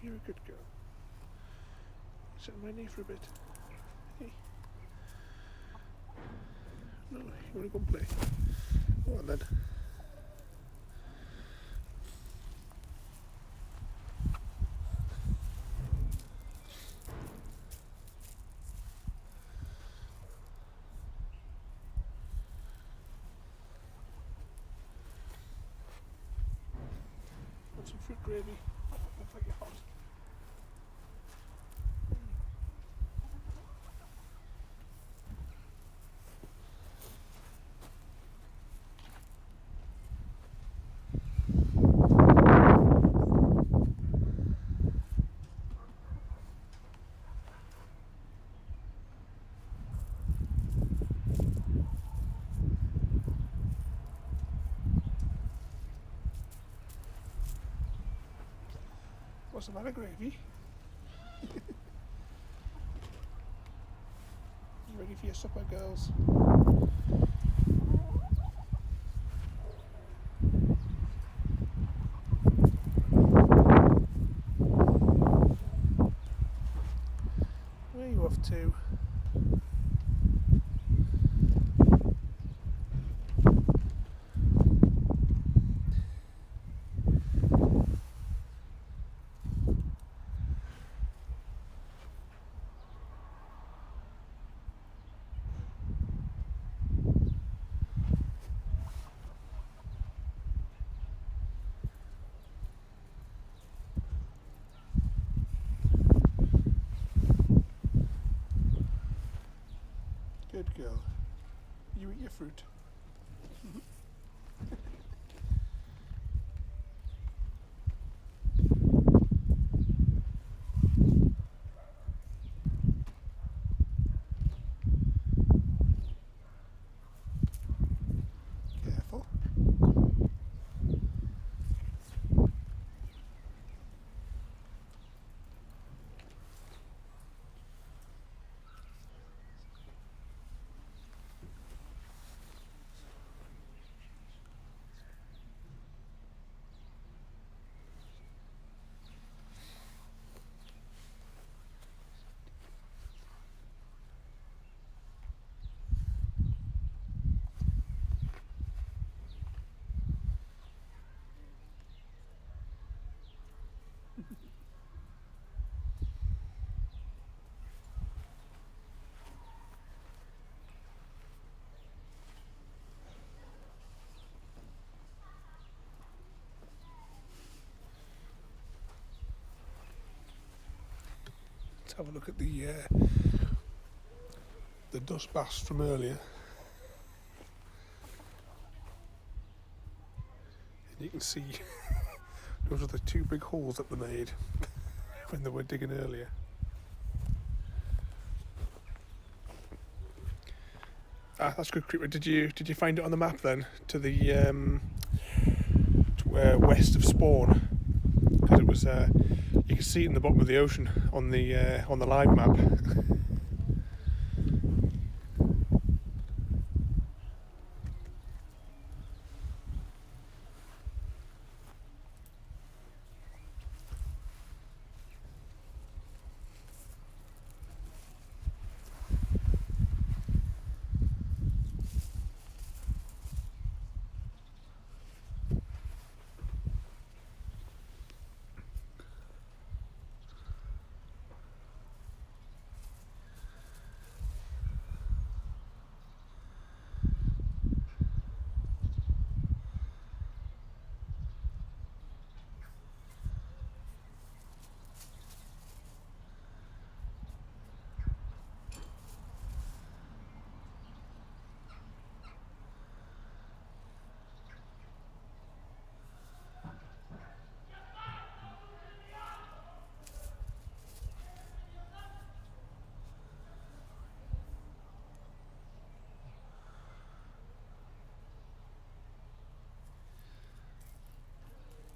You're a good girl. Sit on my knee for a bit. Hey. No, you want to go and play? Go on then. Want some fruit gravy? Looks like you're hot. What's the matter, Gravy? You ready for your supper, girls? Where are you off to? Good girl. You eat your fruit. Careful. Let's have a look at the dust baths from earlier. And you can see those are the two big holes that they made when they were digging earlier. Ah, that's good, Creeper. Did you find it on the map then to the west of Spawn? Because it was you can see it in the bottom of the ocean on the live map.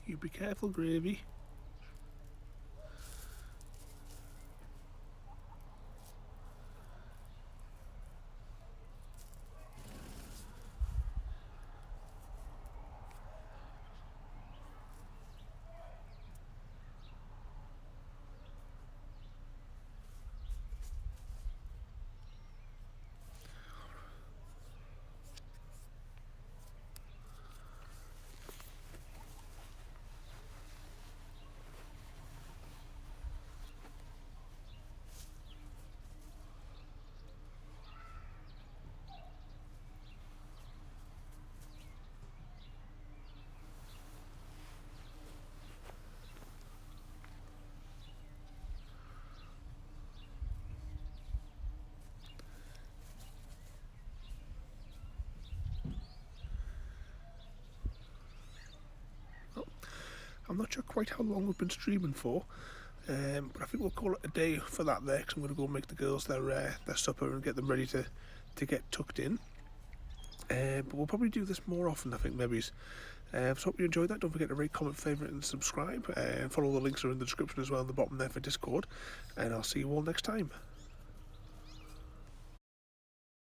You be careful, Gravy. I'm not sure quite how long we've been streaming for, but I think we'll call it a day for that there, because I'm going to go make the girls their supper and get them ready to get tucked in. But we'll probably do this more often, I think, maybe. So hope you enjoyed that. Don't forget to rate, comment, favourite and subscribe. Follow the links are in the description as well in the bottom there for Discord. And I'll see you all next time.